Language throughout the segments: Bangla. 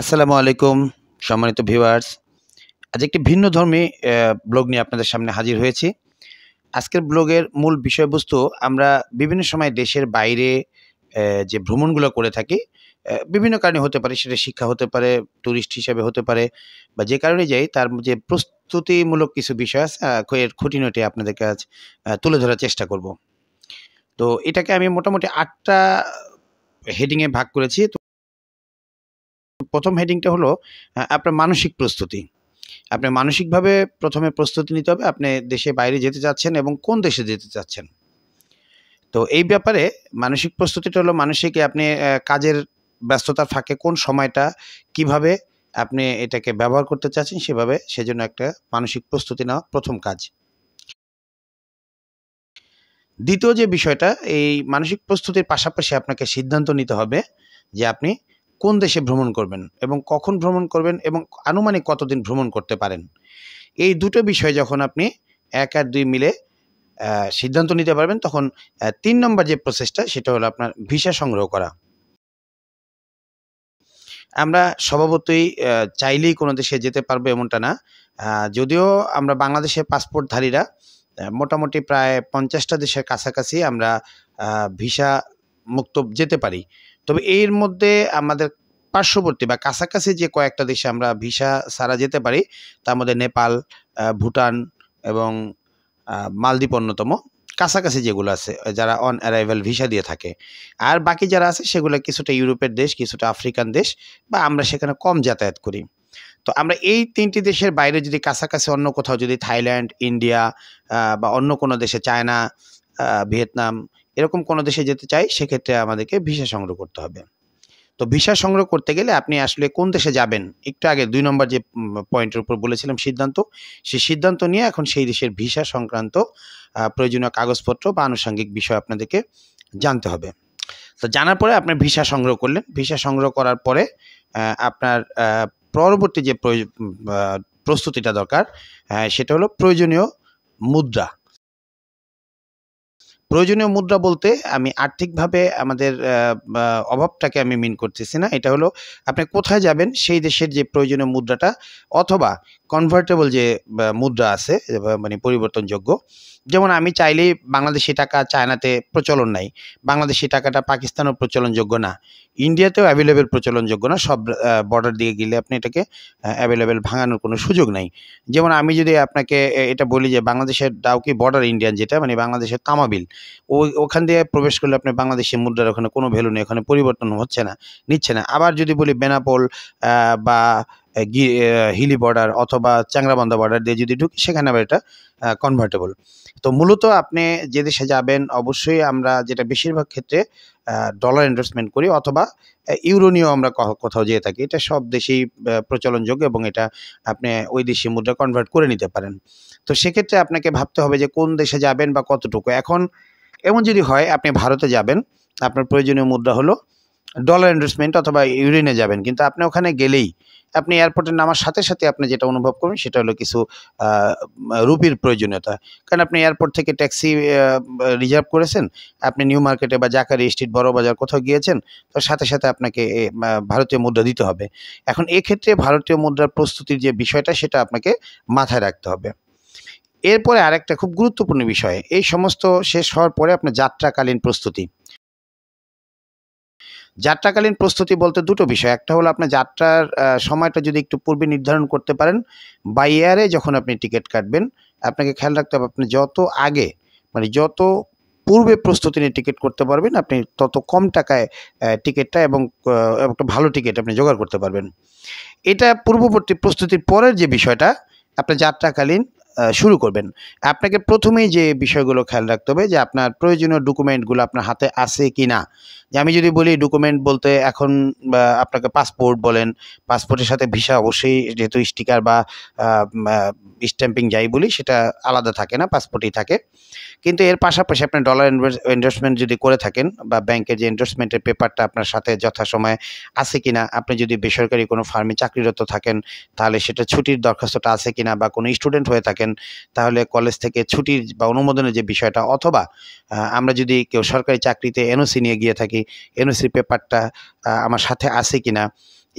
আসসালামু আলাইকুম সম্মানিত ভিউয়ার্স। আজ একটি ভিন্নধর্মী ব্লগ নিয়ে আপনাদের সামনে হাজির হয়েছি। আজকের ব্লগের মূল বিষয়বস্তু আমরা বিভিন্ন সময় দেশের বাইরে যে ভ্রমণগুলো করে থাকি, বিভিন্ন কারণে হতে পারে, সেটা শিক্ষা হতে পারে, টুরিস্ট হিসেবে হতে পারে বা যে কারণে যাই তার যে প্রস্তুতিমূলক কিছু বিষয় আছে এর খুঁটিনাটি আপনাদেরকে আজ তুলে ধরার চেষ্টা করব। তো এটাকে আমি মোটামুটি ৮ টা হেডিংয়ে ভাগ করেছি। তো ১ম হেডিংটা হলো আপনার মানসিক প্রস্তুতি। আপনি মানসিকভাবে ১ম এ প্রস্তুতি নিতে হবে। আপনি দেশের বাইরে যেতে চাচ্ছেন এবং কোন দেশে যেতে চাচ্ছেন। তো এই ব্যাপারে মানসিক প্রস্তুতিটা হলো মানসিক আপনি কাজের ব্যস্ততার ফাঁকে কোন সময়টা কিভাবে আপনি এটাকে ব্যবহার করতে চাচ্ছেন সেজন্য একটা মানসিক প্রস্তুতি নেওয়া ১ম কাজ। দ্বিতীয় যে বিষয়টা, এই মানসিক প্রস্তুতির পাশাপাশি আপনাকে সিদ্ধান্ত নিতে হবে যে আপনি কোন দেশে ভ্রমণ করবেন এবং কখন ভ্রমণ করবেন এবং আনুমানিক কতদিন ভ্রমণ করতে পারেন। এই দুটো বিষয় যখন আপনি ১ আর ২ মিলে সিদ্ধান্ত নিতে পারবেন, তখন ৩ নম্বর যে প্রসেসটা সেটা হলো আপনার ভিসা সংগ্রহ করা। আমরা স্বভাবতই চাইলেই কোনো দেশে যেতে পারবো এমনটা না। যদিও আমরা বাংলাদেশের পাসপোর্টধারীরা মোটামুটি প্রায় ৫০ টা দেশের কাছাকাছি আমরা ভিসা মুক্ত যেতে পারি। তবে এর মধ্যে আমাদের পার্শ্ববর্তী বা কাছাকাছি যে কয়েকটা দেশে আমরা ভিসা ছাড়া যেতে পারি, তার মধ্যে নেপাল, ভুটান এবং মালদ্বীপ অন্যতম। কাছাকাছি যেগুলো আছে যারা অন অ্যারাইভাল ভিসা দিয়ে থাকে। আর বাকি যারা আছে সেগুলো কিছুটা ইউরোপের দেশ, কিছুটা আফ্রিকান দেশ বা আমরা সেখানে কম যাতায়াত করি। তো আমরা এই ৩ টি দেশের বাইরে যদি কাছাকাছি অন্য কোথাও যদি থাইল্যান্ড, ইন্ডিয়া বা অন্য কোনো দেশে চায়না, ভিয়েতনাম এরকম কোনো দেশে যেতে চাই, সেক্ষেত্রে আমাদেরকে ভিসা সংগ্রহ করতে হবে। তো ভিসা সংগ্রহ করতে গেলে আপনি আসলে কোন দেশে যাবেন, একটু আগে ২ নম্বর যে পয়েন্টের উপর বলেছিলাম সিদ্ধান্ত, সেই সিদ্ধান্ত নিয়ে এখন সেই দেশের ভিসা সংক্রান্ত প্রয়োজনীয় কাগজপত্র বা আনুষঙ্গিক বিষয় আপনাদেরকে জানতে হবে। তো জানার পরে আপনার ভিসা সংগ্রহ করলেন। ভিসা সংগ্রহ করার পরে আপনার পরবর্তী যে প্রস্তুতিটা দরকার, সেটা হলো প্রয়োজনীয় মুদ্রা। প্রয়োজনীয় মুদ্রা বলতে আমি আর্থিকভাবে আমাদের অভাবটাকে আমি মিন করতেছি না। এটা হলো আপনি কোথায় যাবেন সেই দেশের যে প্রয়োজনীয় মুদ্রাটা, অথবা কনভার্টেবল যে মুদ্রা আছে মানে পরিবর্তনযোগ্য। যেমন আমি চাইলেই বাংলাদেশি টাকা চায়নাতে প্রচলন নাই। বাংলাদেশি টাকাটা পাকিস্তানেও প্রচলনযোগ্য না। ইন্ডিয়াতেও অ্যাভেলেবল প্রচলনযোগ্য না। সব বর্ডার দিয়ে গেলে আপনি এটাকে অ্যাভেলেবল ভাঙানোর কোনো সুযোগ নাই। যেমন আমি যদি আপনাকে এটা বলি যে বাংলাদেশের ডাউকি বর্ডার ইন্ডিয়ান, যেটা মানে বাংলাদেশের তামাবিল, ওখান দিয়ে প্রবেশ করলে আপনি বাংলাদেশি মুদ্রার ওখানে কোনো ভ্যালু নেই, ওখানে পরিবর্তন হচ্ছে না, নিচ্ছে না। আবার যদি বলি বেনাপোল বা হিলি বর্ডার অথবা চ্যাংড়াবান্ধা বর্ডার দিয়ে যদি ঢুকি, সেখানে আবার এটা কনভার্টেবল। তো মূলত আপনি যে দেশে যাবেন অবশ্যই আমরা যেটা বেশিরভাগ ক্ষেত্রে ডলার এন্ডোর্সমেন্ট করি, অথবা ইউরো নিয়েও আমরা কোথাও যেয়ে থাকি। এটা সব দেশেই প্রচলনযোগ্য এবং এটা আপনি ওই দেশি মুদ্রা কনভার্ট করে নিতে পারেন। তো সেক্ষেত্রে আপনাকে ভাবতে হবে যে কোন দেশে যাবেন বা কতটুকু। এখন এমন যদি হয় আপনি ভারতে যাবেন, আপনার প্রয়োজনীয় মুদ্রা হলো ডলার এন্ডোর্সমেন্ট অথবা ইউরোনে যাবেন, কিন্তু আপনি ওখানে গেলেই আপনি এয়ারপোর্টে নামার সাথে সাথে আপনি যেটা অনুভব করবেন সেটা হলো কিছু রুপির প্রয়োজনীয়তা। কারণ আপনি এয়ারপোর্ট থেকে ট্যাক্সি রিজার্ভ করেছেন, আপনি নিউ মার্কেটে বা জাকারি স্ট্রিট বড় বাজার কোথাও গিয়েছেন, তো সাথে সাথে আপনাকে ভারতীয় মুদ্রা দিতে হবে। এখন এক্ষেত্রে ভারতীয় মুদ্রার প্রস্তুতির যে বিষয়টা সেটা আপনাকে মাথায় রাখতে হবে। এরপরে আরেকটা খুব গুরুত্বপূর্ণ বিষয়, এই সমস্ত শেষ হওয়ার পরে আপনার যাত্রাকালীন প্রস্তুতি। যাত্রাকালীন প্রস্তুতি বলতে দুটো বিষয়। একটা হলো আপনার যাত্রার সময়টা যদি একটু পূর্বে নির্ধারণ করতে পারেন, বাই এয়ারে যখন আপনি টিকিট কাটবেন, আপনাকে খেয়াল রাখতে হবে আপনি যত আগে মানে যত পূর্বে প্রস্তুতি নিয়ে টিকিট করতে পারবেন, আপনি তত কম টাকায় টিকিটটা এবং একটা ভালো টিকিট আপনি জোগাড় করতে পারবেন। এটা পূর্ববর্তী প্রস্তুতির পরের যে বিষয়টা, আপনার যাত্রাকালীন শুরু করবেন। আপনাকে প্রথমেই যে বিষয়গুলো খেয়াল রাখতে হবে যে আপনার প্রয়োজনীয় ডকুমেন্টগুলো আপনার হাতে আছে কি না। যে আমি যদি বলি ডকুমেন্ট বলতে এখন আপনাকে পাসপোর্ট বলেন, পাসপোর্টের সাথে ভিসা অবশ্যই, যেহেতু স্টিকার বা স্ট্যাম্পিং যাই বলি সেটা আলাদা থাকে না, পাসপোর্টেই থাকে। কিন্তু এর পাশাপাশি আপনি ডলার এন্ডোর্সমেন্ট যদি করে থাকেন বা ব্যাংকের যে এন্ডোর্সমেন্টের পেপারটা আপনার সাথে যথাসময়ে আছে কিনা, আপনি যদি বেসরকারি কোনো ফার্মে চাকরিরত থাকেন তাহলে সেটা ছুটির দরখাস্তটা আছে কিনা, বা কোনো স্টুডেন্ট হয়ে থাকেন তাহলে কলেজ থেকে ছুটির বা অনুমোদনের যে বিষয়টা, অথবা আমরা যদি কেউ সরকারি চাকরিতে এনওসি নিয়ে গিয়ে থাকি, এনওসির পেপারটা আমার সাথে আছে কিনা,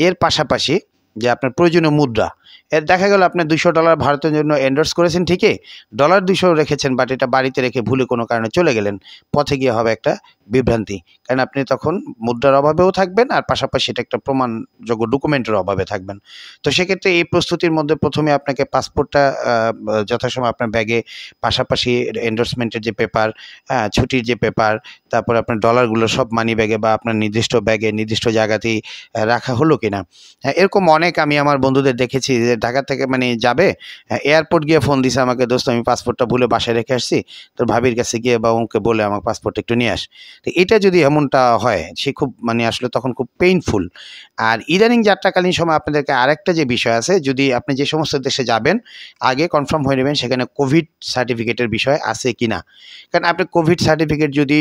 এর পাশাপাশি যে আপনার প্রয়োজনীয় মুদ্রা, এর দেখা গেল আপনি $200 ভারতের জন্য এন্ডোর্স করেছেন ঠিকই, $200 রেখেছেন, বাট এটা বাড়িতে রেখে ভুলে কোনো কারণে চলে গেলেন, পথে গিয়ে হবে একটা বিভ্রান্তি, কারণ আপনি তখন মুদ্রার অভাবেও থাকবেন আর পাশাপাশি এটা একটা প্রমাণযোগ্য ডকুমেন্টের অভাবে থাকবেন। তো সেক্ষেত্রে এই প্রস্তুতির মধ্যে প্রথমে আপনাকে পাসপোর্টটা যথাসময় আপনার ব্যাগে, পাশাপাশি এন্ডোর্সমেন্টের যে পেপার, ছুটির যে পেপার, তারপর আপনার ডলারগুলো সব মানি ব্যাগে বা আপনার নির্দিষ্ট ব্যাগে নির্দিষ্ট জায়গাতেই রাখা হলো কিনা। এরকম অনেক আমি আমার বন্ধুদের দেখেছি যে ঢাকা থেকে মানে যাবে, এয়ারপোর্ট গিয়ে ফোন দিছে আমাকে, দোস্ত আমি পাসপোর্টটা ভুলে বাসায় রেখে আসছি, তোর ভাবির কাছে গিয়ে বা ওকে বলে আমার পাসপোর্টটা একটু নিয়ে আস। তো এটা যদি এমনটা হয় সে খুব মানে আসলে তখন খুব পেইনফুল। আর ইদানিং যাত্রাকালীন সময় আপনাদেরকে আরেকটা যে বিষয় আছে, যদি আপনি যে সমস্ত দেশে যাবেন আগে কনফার্ম হয়ে নেবেন সেখানে কোভিড সার্টিফিকেটের বিষয় আছে কি না। কারণ আপনি কোভিড সার্টিফিকেট যদি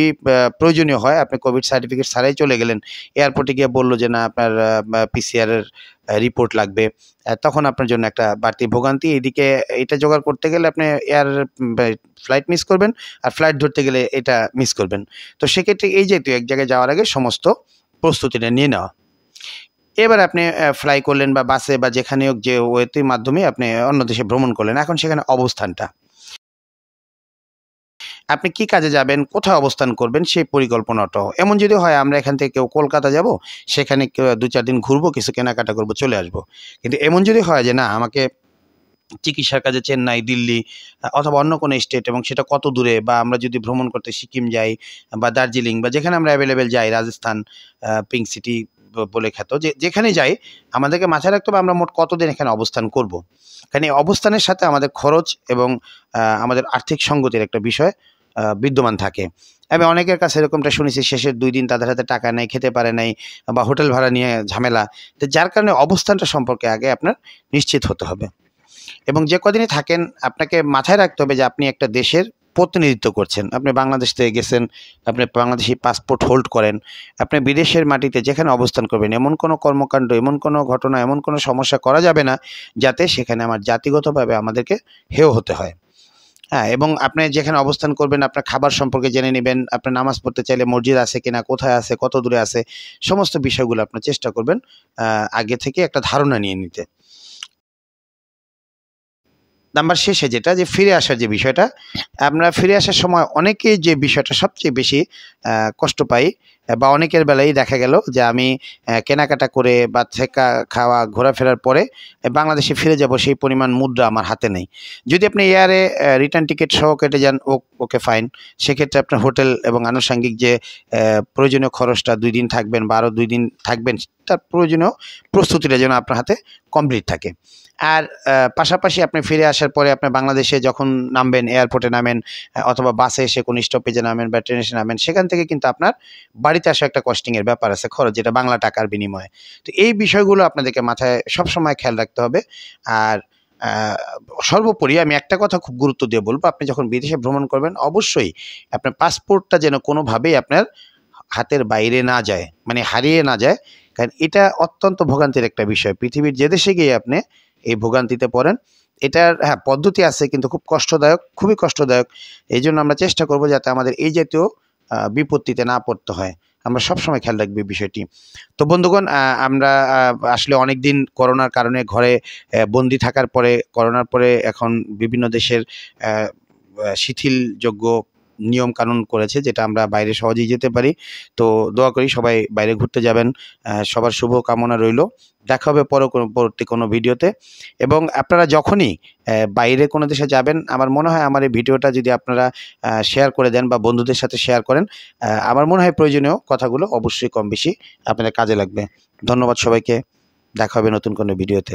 প্রয়োজনীয় হয়, আপনি কোভিড সার্টিফিকেট ছাড়াই চলে গেলেন, এয়ারপোর্টে গিয়ে বললো যে না আপনার PCR এর রিপোর্ট লাগবে, তখন আপনার জন্য একটা বাড়তি ভোগান্তি। এদিকে এটা জোগাড় করতে গেলে আপনি ফ্লাইট মিস করবেন, আর ফ্লাইট ধরতে গেলে এটা মিস করবেন। তো সেক্ষেত্রে এই যেহেতু এক জায়গায় যাওয়ার আগে সমস্ত প্রস্তুতিটা নিয়ে নেওয়া। এবার আপনি ফ্লাই করলেন বা বাসে বা যেখানে হোক, যে ওয়েটির মাধ্যমে আপনি অন্য দেশে ভ্রমণ করলেন, এখন সেখানে অবস্থানটা, আপনি কি কাজে যাবেন, কোথায় অবস্থান করবেন সেই পরিকল্পনাটাও। এমন যদি হয় আমরা এখান থেকে কেউ কলকাতা যাব, সেখানে 2-4 দিন ঘুরবো, কিছু কেনাকাটা করবো, চলে আসবো। কিন্তু এমন যদি হয় যে না আমাকে চিকিৎসার কাজে চেন্নাই, দিল্লি অথবা অন্য কোনো স্টেট, এবং সেটা কত দূরে, বা আমরা যদি ভ্রমণ করতে সিকিম যাই বা দার্জিলিং বা যেখানে আমরা অ্যাভেলেবেল যাই, রাজস্থান, পিঙ্ক সিটি বলে খ্যাত, যেখানে যাই, আমাদেরকে মাথায় রাখতে হবে আমরা মোট কতদিন এখানে অবস্থান করব। কারণ এই অবস্থানের সাথে আমাদের খরচ এবং আমাদের আর্থিক সঙ্গতির একটা বিষয় বিদ্যমান থাকে। আমি অনেকের কাছে এরকমটা শুনেছি, শেষের 2 দিন তাদের হাতে টাকা নেই, খেতে পারে নাই, বা হোটেল ভাড়া নিয়ে ঝামেলা। তো যার কারণে অবস্থানটা সম্পর্কে আগে আপনার নিশ্চিত হতে হবে। এবং যে কদিনই থাকেন আপনাকে মাথায় রাখতে হবে যে আপনি একটা দেশের প্রতিনিধিত্ব করছেন। আপনি বাংলাদেশ থেকে গেছেন, আপনি বাংলাদেশি পাসপোর্ট হোল্ড করেন, আপনি বিদেশের মাটিতে যেখানে অবস্থান করবেন এমন কোনো কর্মকাণ্ড, এমন কোনো ঘটনা, এমন কোনো সমস্যা করা যাবে না যাতে সেখানে আমার জাতিগতভাবে আমাদেরকে হেয় হতে হয়। হ্যাঁ, এবং আপনি যেখানে অবস্থান করবেন আপনার খাবার সম্পর্কে জেনে নেবেন, আপনার নামাজ পড়তে চাইলে মসজিদ আছে কিনা, কোথায় আছে, কত দূরে আছে, সমস্ত বিষয়গুলো আপনার চেষ্টা করবেন আগে থেকে একটা ধারণা নিয়ে নিতে। নাম্বার শেষে যেটা, যে ফিরে আসার যে বিষয়টা, আমরা ফিরে আসার সময় অনেকেই যে বিষয়টা সবচেয়ে বেশি কষ্ট পাই, বা অনেকের বেলায় দেখা গেল যে আমি কেনাকাটা করে বা থেকা খাওয়া ঘোরাফেরার পরে বাংলাদেশে ফিরে যাব, সেই পরিমাণ মুদ্রা আমার হাতে নেই। যদি আপনি এয়ারে রিটার্ন টিকিট সহ কেটে যান, ওকে ফাইন, সেক্ষেত্রে আপনার হোটেল এবং আনুষঙ্গিক যে প্রয়োজনীয় খরচটা, 2 দিন থাকবেন বা আরও 2 দিন থাকবেন, তার প্রয়োজনীয় প্রস্তুতিটা যেন আপনার হাতে কমপ্লিট থাকে। আর পাশাপাশি আপনি ফিরে আসার পরে আপনি বাংলাদেশে যখন নামবেন, এয়ারপোর্টে নামেন, অথবা বাসে এসে কোনো স্টপেজে নামেন বা ট্রেনে এসে নামেন, সেখান থেকে কিন্তু আপনার বাড়িতে আসা একটা কস্টিংয়ের ব্যাপার আছে, খরচ, যেটা বাংলা টাকার বিনিময়ে। তো এই বিষয়গুলো আপনাদেরকে মাথায় সবসময় খেয়াল রাখতে হবে। আর সর্বোপরি আমি একটা কথা খুব গুরুত্ব দিয়ে বলবো, আপনি যখন বিদেশে ভ্রমণ করবেন অবশ্যই আপনার পাসপোর্টটা যেন কোনোভাবেই আপনার হাতের বাইরে না যায়, মানে হারিয়ে না যায়। কারণ এটা অত্যন্ত ভোগান্তির একটা বিষয়। পৃথিবীর যে দেশে গিয়ে আপনি এই ভোগান্তিতে পড়েন, এটার হ্যাঁ পদ্ধতি আছে, কিন্তু খুব কষ্টদায়ক, খুবই কষ্টদায়ক। এই জন্য আমরা চেষ্টা করব যাতে আমাদের এই জাতীয় বিপত্তিতে না পড়তে হয়। আমরা সবসময় খেয়াল রাখবো এই বিষয়টি। তো বন্ধুগণ, আমরা আসলে অনেক দিন করোনার কারণে ঘরে বন্দি থাকার পরে, করোনার পরে এখন বিভিন্ন দেশের শিথিলযোগ্য নিয়ম কানুন করেছে, যেটা আমরা বাইরে সহজেই যেতে পারি। তো দোয়া করি সবাই বাইরে ঘুরতে যাবেন। সবার শুভ কামনা রইল। দেখা হবে পরবর্তী কোনো ভিডিওতে। এবং আপনারা যখনই বাইরে কোনো দেশে যাবেন, আমার মনে হয় আমার এই ভিডিওটা যদি আপনারা শেয়ার করে দেন বা বন্ধুদের সাথে শেয়ার করেন, আমার মনে হয় প্রয়োজনীয় কথাগুলো অবশ্যই কম বেশি আপনাদের কাজে লাগবে। ধন্যবাদ সবাইকে। দেখা হবে নতুন কোনো ভিডিওতে।